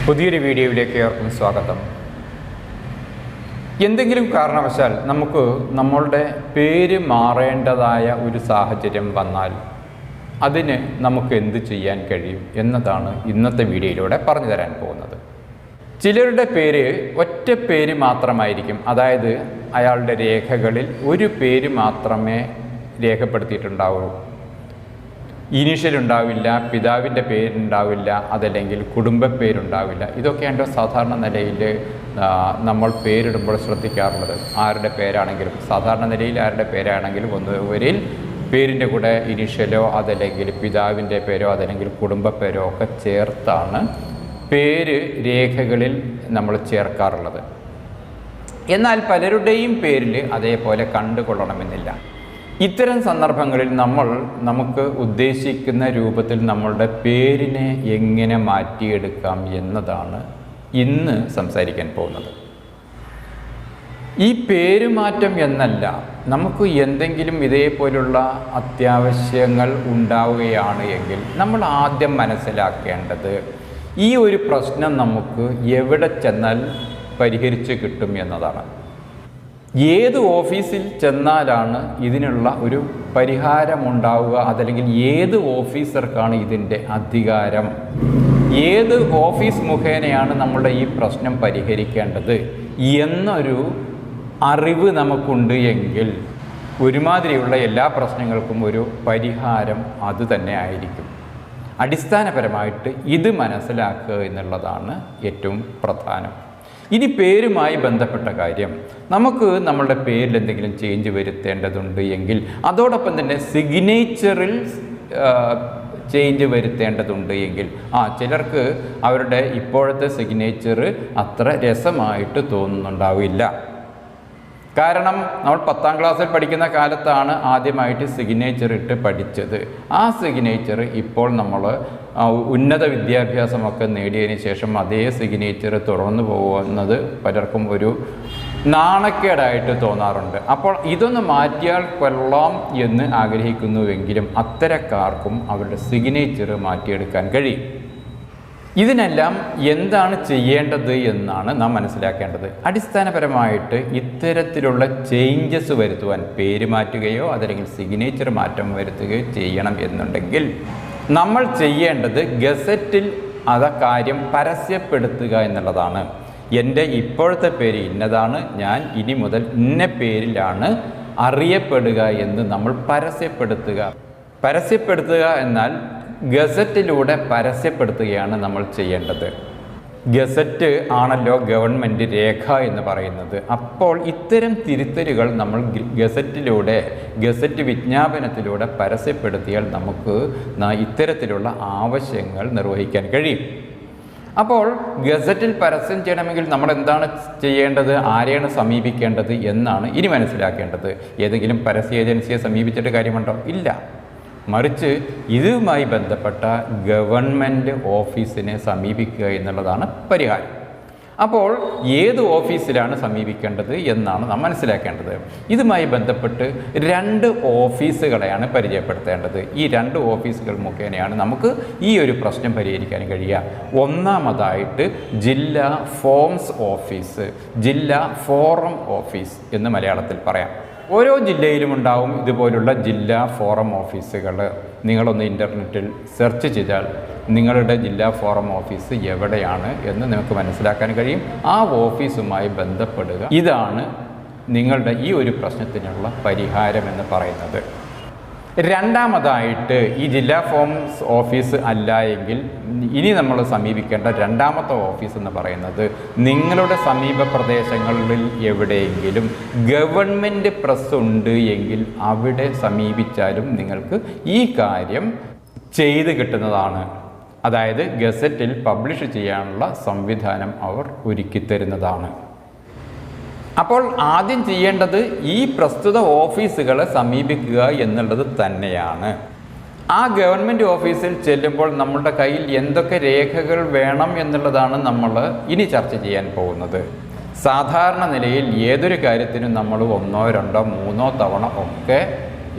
പുതിയൊരു വീഡിയോയിലേക്ക് ഏവർക്കും സ്വാഗതം. എന്തെങ്കിലും കാരണവശാൽ നമുക്ക് നമ്മളുടെ പേര് മാറേണ്ടതായ ഒരു സാഹചര്യം വന്നാൽ അതിന് നമുക്ക് എന്ത് ചെയ്യാൻ കഴിയും എന്നതാണ് ഇന്നത്തെ വീഡിയോയിലൂടെ പറഞ്ഞു തരാൻ പോകുന്നത്. ചിലരുടെ പേര് ഒറ്റ പേര് മാത്രമായിരിക്കും, അതായത് അയാളുടെ രേഖകളിൽ ഒരു പേര് മാത്രമേ രേഖപ്പെടുത്തിയിട്ടുണ്ടാവൂ. ഇനീഷ്യൽ ഉണ്ടാവില്ല, പിതാവിൻ്റെ പേരുണ്ടാവില്ല, അതല്ലെങ്കിൽ കുടുംബ പേരുണ്ടാവില്ല. ഇതൊക്കെയാണ് സാധാരണ നിലയിൽ നമ്മൾ പേരിടുമ്പോൾ ശ്രദ്ധിക്കാറുള്ളത്. ആരുടെ പേരാണെങ്കിലും സാധാരണ നിലയിൽ ആരുടെ പേരാണെങ്കിലും ഒന്നുവരിൽ പേരിൻ്റെ കൂടെ ഇനീഷ്യലോ അതല്ലെങ്കിൽ പിതാവിൻ്റെ പേരോ അതല്ലെങ്കിൽ കുടുംബ പേരോ ഒക്കെ ചേർത്താണ് പേര് രേഖകളിൽ നമ്മൾ ചേർക്കാറുള്ളത്. എന്നാൽ പലരുടെയും പേരിൽ അതേപോലെ കണ്ടുകൊള്ളണമെന്നില്ല. ഇത്തരം സന്ദർഭങ്ങളിൽ നമുക്ക് ഉദ്ദേശിക്കുന്ന രൂപത്തിൽ നമ്മളുടെ പേരിനെ എങ്ങനെ മാറ്റിയെടുക്കാം എന്നതാണ് ഇന്ന് സംസാരിക്കാൻ പോകുന്നത്. ഈ പേരുമാറ്റം എന്നല്ല, നമുക്ക് എന്തെങ്കിലും ഇതേപോലുള്ള അത്യാവശ്യങ്ങൾ ഉണ്ടാവുകയാണ് എങ്കിൽ നമ്മൾ ആദ്യം മനസ്സിലാക്കേണ്ടത് ഈ ഒരു പ്രശ്നം നമുക്ക് എവിടെ ചെന്നാൽ പരിഹരിച്ച് കിട്ടും എന്നതാണ്. ഏത് ഓഫീസിൽ ചെന്നാലാണ് ഇതിനുള്ള ഒരു പരിഹാരമുണ്ടാവുക, അതല്ലെങ്കിൽ ഏത് ഓഫീസർക്കാണ് ഇതിൻ്റെ അധികാരം, ഏത് ഓഫീസ് മുഖേനയാണ് നമ്മളുടെ ഈ പ്രശ്നം പരിഹരിക്കേണ്ടത് എന്നൊരു അറിവ് നമുക്കുണ്ട് എങ്കിൽ ഒരുമാതിരിയുള്ള എല്ലാ പ്രശ്നങ്ങൾക്കും ഒരു പരിഹാരം അത് തന്നെ ആയിരിക്കും. അടിസ്ഥാനപരമായിട്ട് ഇത് മനസ്സിലാക്കുക എന്നുള്ളതാണ് ഏറ്റവും പ്രധാനം. ഇനി പേരുമായി ബന്ധപ്പെട്ട കാര്യം, നമുക്ക് നമ്മളുടെ പേരിൽ എന്തെങ്കിലും ചേഞ്ച് വരുത്തേണ്ടതുണ്ട് എങ്കിൽ അതോടൊപ്പം തന്നെ സിഗ്നേച്ചറിൽ ചേഞ്ച് വരുത്തേണ്ടതുണ്ട് എങ്കിൽ ചിലർക്ക് അവരുടെ ഇപ്പോഴത്തെ സിഗ്നേച്ചർ അത്ര രസമായിട്ട് തോന്നുന്നുണ്ടാവില്ല. കാരണം നമ്മൾ 10ാം ക്ലാസ്സിൽ പഠിക്കുന്ന കാലത്താണ് ആദ്യമായിട്ട് സിഗ്നേച്ചർ ഇട്ട് പഠിച്ചത്. ആ സിഗ്നേച്ചർ ഇപ്പോൾ നമ്മൾ ഉന്നത വിദ്യാഭ്യാസമൊക്കെ നേടിയതിന് ശേഷം അതേ സിഗ്നേച്ചർ തുടർന്നു പോകുന്നത് പലർക്കും ഒരു നാണക്കേടായിട്ട് തോന്നാറുണ്ട്. അപ്പോൾ ഇതൊന്ന് മാറ്റിയാൽ കൊള്ളാം എന്ന് ആഗ്രഹിക്കുന്നുവെങ്കിലും അത്തരക്കാർക്കും അവരുടെ സിഗ്നേച്ചർ മാറ്റിയെടുക്കാൻ കഴിയും. ഇതിനെല്ലാം എന്താണ് ചെയ്യേണ്ടത് എന്നാണ് നാം മനസ്സിലാക്കേണ്ടത്. അടിസ്ഥാനപരമായിട്ട് ഇത്തരത്തിലുള്ള ചേഞ്ചസ് വരുത്തുവാൻ, പേര് മാറ്റുകയോ അതല്ലെങ്കിൽ സിഗ്നേച്ചർ മാറ്റം വരുത്തുകയോ ചെയ്യണം എന്നുണ്ടെങ്കിൽ നമ്മൾ ചെയ്യേണ്ടത് ഗസറ്റിൽ കാര്യം പരസ്യപ്പെടുത്തുക എന്നുള്ളതാണ്. എൻ്റെ ഇപ്പോഴത്തെ പേര് ഇന്നതാണ്, ഞാൻ ഇനി മുതൽ ഇന്ന പേരിലാണ് അറിയപ്പെടുക എന്ന് നമ്മൾ പരസ്യപ്പെടുത്തുക എന്നാൽ ഗസറ്റിലൂടെ പരസ്യപ്പെടുത്തുകയാണ് നമ്മൾ ചെയ്യേണ്ടത്. ഗസറ്റ് ആണല്ലോ ഗവൺമെൻറ് രേഖ എന്ന് പറയുന്നത്. അപ്പോൾ ഇത്തരം തിരുത്തലുകൾ നമ്മൾ ഗസറ്റ് വിജ്ഞാപനത്തിലൂടെ പരസ്യപ്പെടുത്തിയാൽ നമുക്ക് ഇത്തരത്തിലുള്ള ആവശ്യങ്ങൾ നിർവഹിക്കാൻ കഴിയും. അപ്പോൾ ഗസറ്റിൽ പരസ്യം ചെയ്യണമെങ്കിൽ നമ്മൾ എന്താണ് ചെയ്യേണ്ടത്, ആരെയാണ് സമീപിക്കേണ്ടത് എന്നാണ് ഇനി മനസ്സിലാക്കേണ്ടത്. ഏതെങ്കിലും പരസ്യ ഏജൻസിയെ സമീപിച്ചിട്ട് കാര്യമുണ്ടോ? ഇല്ല. മറിച്ച് ഇതുമായി ബന്ധപ്പെട്ട ഗവൺമെൻറ് ഓഫീസിനെ സമീപിക്കുക എന്നുള്ളതാണ് പരിഹാരം. അപ്പോൾ ഏത് ഓഫീസിലാണ് സമീപിക്കേണ്ടത് എന്നാണ് നാം മനസ്സിലാക്കേണ്ടത്. ഇതുമായി ബന്ധപ്പെട്ട് 2 ഓഫീസുകളെയാണ് പരിചയപ്പെടുത്തേണ്ടത്. ഈ 2 ഓഫീസുകൾ മുഖേനയാണ് നമുക്ക് ഈ ഒരു പ്രശ്നം പരിഹരിക്കാൻ കഴിയുക. ഒന്നാമതായിട്ട് ജില്ലാ ഫോംസ് ഓഫീസ്, ജില്ലാ ഫോറം ഓഫീസ് എന്ന് മലയാളത്തിൽ പറയാം. ഓരോ ജില്ലയിലും ഉണ്ടാവും ഇതുപോലുള്ള ജില്ലാ ഫോറം ഓഫീസുകൾ. നിങ്ങളൊന്ന് ഇൻ്റർനെറ്റിൽ സെർച്ച് ചെയ്താൽ നിങ്ങളുടെ ജില്ലാ ഫോറം ഓഫീസ് എവിടെയാണ് എന്ന് നിങ്ങൾക്ക് മനസ്സിലാക്കാൻ കഴിയും. ആ ഓഫീസുമായി ബന്ധപ്പെടുക. ഇതാണ് നിങ്ങളുടെ ഈ ഒരു പ്രശ്നത്തിനുള്ള പരിഹാരം എന്ന് പറയുന്നത്. രണ്ടാമതായിട്ട് ഈ ജില്ലാ ഫോംസ് ഓഫീസ് അല്ല എങ്കിൽ ഇനി നമ്മൾ സമീപിക്കേണ്ട രണ്ടാമത്തെ ഓഫീസ് എന്ന് പറയുന്നത് നിങ്ങളുടെ സമീപ പ്രദേശങ്ങളിൽ എവിടെയെങ്കിലും ഗവൺമെൻറ് പ്രസ് ഉണ്ട് എങ്കിൽ അവിടെ സമീപിച്ചാലും നിങ്ങൾക്ക് ഈ കാര്യം ചെയ്ത് കിട്ടുന്നതാണ്. അതായത് ഗസറ്റിൽ പബ്ലിഷ് ചെയ്യാനുള്ള സംവിധാനം അവർ ഒരുക്കിത്തരുന്നതാണ്. അപ്പോൾ ആദ്യം ചെയ്യേണ്ടത് ഈ പ്രസ്തുത ഓഫീസുകളെ സമീപിക്കുക എന്നുള്ളത് തന്നെയാണ്. ആ ഗവൺമെൻറ് ഓഫീസിൽ ചെല്ലുമ്പോൾ നമ്മളുടെ കയ്യിൽ എന്തൊക്കെ രേഖകൾ വേണം എന്നുള്ളതാണ് നമ്മൾ ഇനി ചർച്ച ചെയ്യാൻ പോകുന്നത്. സാധാരണ നിലയിൽ ഏതൊരു കാര്യത്തിനും നമ്മൾ 1, 2, 3 തവണ ഒക്കെ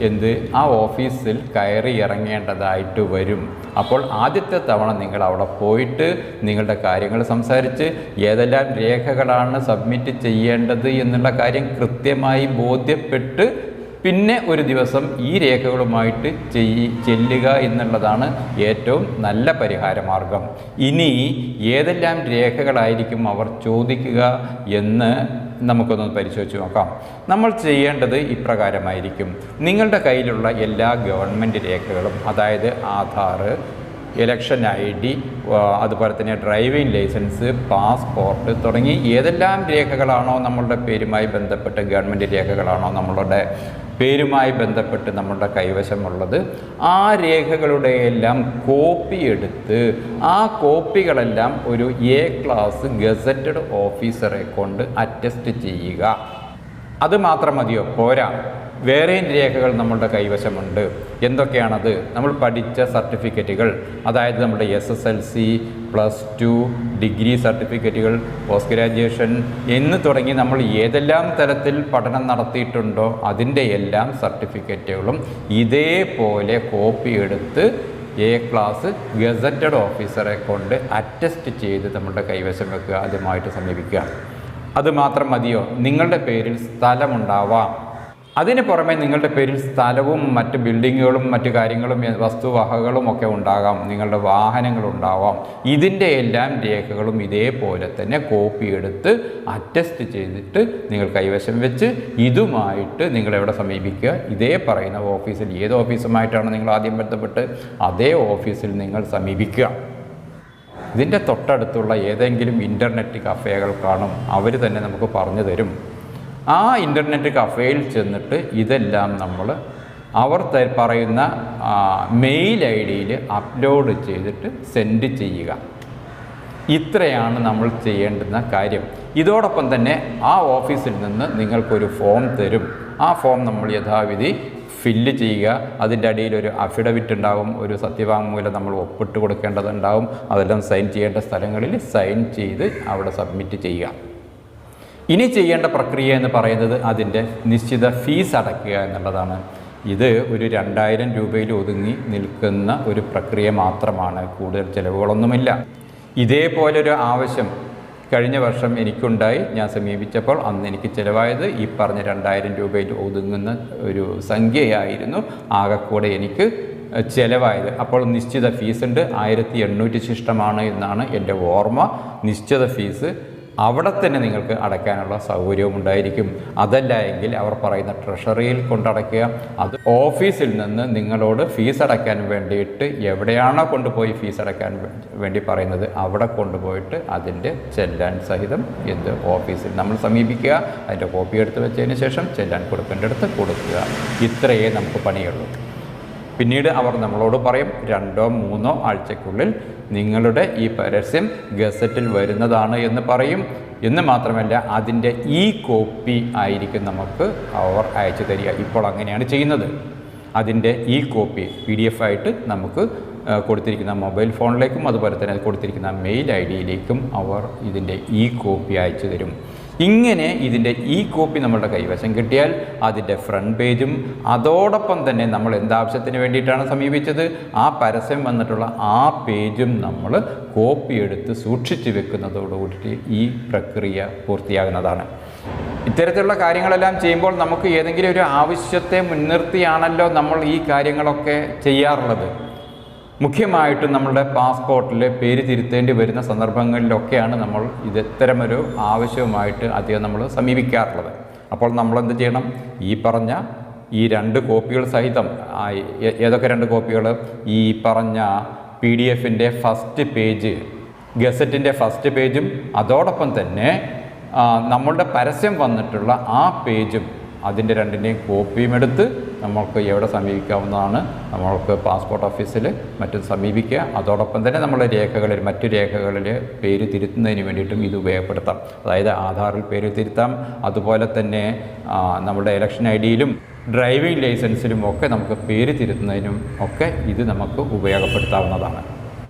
ആ ഓഫീസിൽ കയറി ഇറങ്ങേണ്ടതായിട്ട് വരും. അപ്പോൾ ആദ്യത്തെ തവണ നിങ്ങൾ അവിടെ പോയിട്ട് നിങ്ങളുടെ കാര്യങ്ങൾ സംസാരിച്ച് ഏതെല്ലാം രേഖകളാണ് സബ്മിറ്റ് ചെയ്യേണ്ടത് എന്നുള്ള കാര്യം കൃത്യമായി ബോധ്യപ്പെട്ട് പിന്നെ ഒരു ദിവസം ഈ രേഖകളുമായിട്ട് ചെല്ലുക എന്നുള്ളതാണ് ഏറ്റവും നല്ല പരിഹാരമാർഗം. ഇനി ഏതെല്ലാം രേഖകളായിരിക്കും അവർ ചോദിക്കുക എന്ന് നമുക്കൊന്ന് പരിശോധിച്ച് നോക്കാം. നമ്മൾ ചെയ്യേണ്ടത് ഇപ്രകാരമായിരിക്കും. നിങ്ങളുടെ കയ്യിലുള്ള എല്ലാ ഗവൺമെൻറ് രേഖകളും, അതായത് ആധാർ, ഇലക്ഷൻ ID, അതുപോലെ തന്നെ ഡ്രൈവിംഗ് ലൈസൻസ്, പാസ്പോർട്ട് തുടങ്ങി ഏതെല്ലാം രേഖകളാണോ നമ്മളുടെ പേരുമായി ബന്ധപ്പെട്ട്, ഗവൺമെൻറ് രേഖകളാണോ നമ്മളുടെ പേരുമായി ബന്ധപ്പെട്ട് നമ്മളുടെ കൈവശമുള്ളത്, ആ രേഖകളുടെ എല്ലാം കോപ്പി എടുത്ത് ആ കോപ്പികളെല്ലാം ഒരു A ക്ലാസ് ഗസറ്റഡ് ഓഫീസറെ കൊണ്ട് അറ്റസ്റ്റ് ചെയ്യുക. അത് മാത്രം മതിയോ? പോരാ, വേറെയും രേഖകൾ നമ്മളുടെ കൈവശമുണ്ട്. എന്തൊക്കെയാണത്? നമ്മൾ പഠിച്ച സർട്ടിഫിക്കറ്റുകൾ, അതായത് നമ്മുടെ SSLC, +2, ഡിഗ്രി സർട്ടിഫിക്കറ്റുകൾ, പോസ്റ്റ് ഗ്രാജുവേഷൻ എന്ന് തുടങ്ങി നമ്മൾ ഏതെല്ലാം തരത്തിൽ പഠനം നടത്തിയിട്ടുണ്ടോ അതിൻ്റെ എല്ലാം സർട്ടിഫിക്കറ്റുകളും ഇതേപോലെ കോപ്പി എടുത്ത് A ക്ലാസ് ഗസറ്റഡ് ഓഫീസറെ കൊണ്ട് അറ്റസ്റ്റ് ചെയ്ത് നമ്മുടെ കൈവശം വെക്കുക, അതുമായിട്ട് സമീപിക്കുക. അതുമാത്രം മതിയോ? നിങ്ങളുടെ പേരിൽ സ്ഥലമുണ്ടാവാം. അതിന് പുറമെ നിങ്ങളുടെ പേരിൽ സ്ഥലവും മറ്റ് ബിൽഡിങ്ങുകളും മറ്റു കാര്യങ്ങളും വസ്തുവകകളും ഒക്കെ ഉണ്ടാകാം, നിങ്ങളുടെ വാഹനങ്ങളുണ്ടാവാം. ഇതിൻ്റെ എല്ലാം രേഖകളും ഇതേപോലെ തന്നെ കോപ്പി എടുത്ത് അറ്റസ്റ്റ് ചെയ്തിട്ട് നിങ്ങൾ കൈവശം വെച്ച് ഇതുമായിട്ട് നിങ്ങളെവിടെ സമീപിക്കുക? ഇതേ പറയുന്ന ഓഫീസിൽ, ഏത് ഓഫീസുമായിട്ടാണ് നിങ്ങൾ ആദ്യം ബന്ധപ്പെട്ട് അതേ ഓഫീസിൽ നിങ്ങൾ സമീപിക്കുക. ഇതിൻ്റെ തൊട്ടടുത്തുള്ള ഏതെങ്കിലും ഇൻ്റർനെറ്റ് കഫേകൾ കാണും, അവർ തന്നെ നമുക്ക് പറഞ്ഞു തരും. ആ ഇൻ്റർനെറ്റ് കഫേയിൽ ചെന്നിട്ട് ഇതെല്ലാം നമ്മൾ അവർ പറയുന്ന മെയിൽ ID അപ്ലോഡ് ചെയ്തിട്ട് സെൻഡ് ചെയ്യുക. ഇത്രയാണ് നമ്മൾ ചെയ്യേണ്ടുന്ന കാര്യം. ഇതോടൊപ്പം തന്നെ ആ ഓഫീസിൽ നിന്ന് നിങ്ങൾക്കൊരു ഫോം തരും. ആ ഫോം നമ്മൾ യഥാവിധി ഫില്ല് ചെയ്യുക. അതിൻ്റെ അടിയിൽ ഒരു അഫിഡവിറ്റ് ഉണ്ടാകും, ഒരു സത്യവാങ്മൂലം നമ്മൾ ഒപ്പിട്ട് കൊടുക്കേണ്ടതുണ്ടാകും. അതെല്ലാം സൈൻ ചെയ്യേണ്ട സ്ഥലങ്ങളിൽ സൈൻ ചെയ്ത് അവിടെ സബ്മിറ്റ് ചെയ്യുക. ഇനി ചെയ്യേണ്ട പ്രക്രിയ എന്ന് പറയുന്നത് അതിൻ്റെ നിശ്ചിത ഫീസ് അടയ്ക്കുക എന്നുള്ളതാണ്. ഇത് ഒരു 2000 രൂപയിൽ ഒതുങ്ങി നിൽക്കുന്ന ഒരു പ്രക്രിയ മാത്രമാണ്, കൂടുതൽ ചിലവുകളൊന്നുമില്ല. ഇതേപോലൊരു ആവശ്യം കഴിഞ്ഞ വർഷം എനിക്കുണ്ടായി. ഞാൻ സമീപിച്ചപ്പോൾ അന്ന് എനിക്ക് ചിലവായത് ഈ പറഞ്ഞ 2000 രൂപയിൽ ഒതുങ്ങുന്ന ഒരു സംഖ്യയായിരുന്നു ആകെക്കൂടെ എനിക്ക് ചിലവായത്. അപ്പോൾ നിശ്ചിത ഫീസുണ്ട്, 1800 ശിഷ്ടമാണ് എന്നാണ് എൻ്റെ ഓർമ്മ. നിശ്ചിത ഫീസ് അവിടെ തന്നെ നിങ്ങൾക്ക് അടയ്ക്കാനുള്ള സൗകര്യവും ഉണ്ടായിരിക്കും. അതല്ല എങ്കിൽ അവർ പറയുന്ന ട്രഷറിയിൽ കൊണ്ടടയ്ക്കുക. അത് ഓഫീസിൽ നിന്ന് നിങ്ങളോട് ഫീസ് അടയ്ക്കാൻ വേണ്ടിയിട്ട് എവിടെയാണോ കൊണ്ടുപോയി ഫീസ് അടയ്ക്കാൻ വേണ്ടി പറയുന്നത് അവിടെ കൊണ്ടുപോയിട്ട് അതിൻ്റെ ചെല്ലാൻ സഹിതം ഓഫീസിൽ നമ്മൾ സമീപിക്കുക. അതിൻ്റെ കോപ്പി എടുത്ത് വെച്ചതിന് ശേഷം ചെല്ലാൻ കൊടുക്കേണ്ടടുത്ത് കൊടുക്കുക. ഇത്രയേ നമുക്ക് പണിയുള്ളൂ. പിന്നീട് അവർ നമ്മളോട് പറയും 2-3 ആഴ്ചയ്ക്കുള്ളിൽ നിങ്ങളുടെ ഈ പരസ്യം ഗസറ്റിൽ വരുന്നതാണ് എന്ന് പറയും. എന്ന് മാത്രമല്ല അതിൻ്റെ കോപ്പി ആയിരിക്കും നമുക്ക് അവർ അയച്ചു തരിക. ഇപ്പോൾ അങ്ങനെയാണ് ചെയ്യുന്നത്. അതിൻ്റെ കോപ്പി PDF ആയിട്ട് നമുക്ക് കൊടുത്തിരിക്കുന്ന മൊബൈൽ ഫോണിലേക്കും അതുപോലെ തന്നെ കൊടുത്തിരിക്കുന്ന മെയിൽ ID അവർ ഇതിൻ്റെ കോപ്പി അയച്ചു തരും. ഇങ്ങനെ ഇതിൻ്റെ കോപ്പി നമ്മളുടെ കൈവശം കിട്ടിയാൽ അതിൻ്റെ ഫ്രണ്ട് പേജും അതോടൊപ്പം തന്നെ നമ്മൾ എന്താവശ്യത്തിന് വേണ്ടിയിട്ടാണ് സമീപിച്ചത് ആ പരസ്യം വന്നിട്ടുള്ള ആ പേജും നമ്മൾ കോപ്പി എടുത്ത് സൂക്ഷിച്ചു വെക്കുന്നതോടുകൂടി ഈ പ്രക്രിയ പൂർത്തിയാകുന്നതാണ്. ഇത്തരത്തിലുള്ള കാര്യങ്ങളെല്ലാം ചെയ്യുമ്പോൾ നമുക്ക് ഏതെങ്കിലും ഒരു ആവശ്യത്തെ മുൻനിർത്തിയാണല്ലോ നമ്മൾ ഈ കാര്യങ്ങളൊക്കെ ചെയ്യാറുള്ളത്. മുഖ്യമായിട്ടും നമ്മളുടെ പാസ്പോർട്ടിൽ പേര് തിരുത്തേണ്ടി വരുന്ന സന്ദർഭങ്ങളിലൊക്കെയാണ് നമ്മൾ ഇത്തരമൊരു ആവശ്യവുമായിട്ട് അധികം നമ്മൾ സമീപിക്കാറുള്ളത്. അപ്പോൾ നമ്മളെന്ത് ചെയ്യണം? ഈ പറഞ്ഞ ഈ 2 കോപ്പികൾ സഹിതം, ഏതൊക്കെ 2 കോപ്പികൾ? ഈ പറഞ്ഞ PDF-ൻ്റെ ഫസ്റ്റ് പേജ്, ഗസറ്റിൻ്റെ ഫസ്റ്റ് പേജും അതോടൊപ്പം തന്നെ നമ്മളുടെ പരസ്യം വന്നിട്ടുള്ള ആ പേജും അതിൻ്റെ 2ൻ്റെയും കോപ്പിയും എടുത്ത് നമ്മൾക്ക് എവിടെ സമീപിക്കാവുന്നതാണ്? നമ്മൾക്ക് പാസ്പോർട്ട് ഓഫീസിൽ മറ്റും സമീപിക്കുക. അതോടൊപ്പം തന്നെ നമ്മുടെ രേഖകളിൽ മറ്റു രേഖകളിൽ പേര് തിരുത്തുന്നതിന് വേണ്ടിയിട്ടും ഇത് ഉപയോഗപ്പെടുത്താം. അതായത് ആധാറിൽ പേര് തിരുത്താം, അതുപോലെ തന്നെ നമ്മുടെ ഇലക്ഷൻ ID-യിലും ഡ്രൈവിംഗ് ലൈസൻസിലും ഒക്കെ നമുക്ക് പേര് തിരുത്തുന്നതിനും ഒക്കെ ഇത് നമുക്ക് ഉപയോഗപ്പെടുത്താവുന്നതാണ്.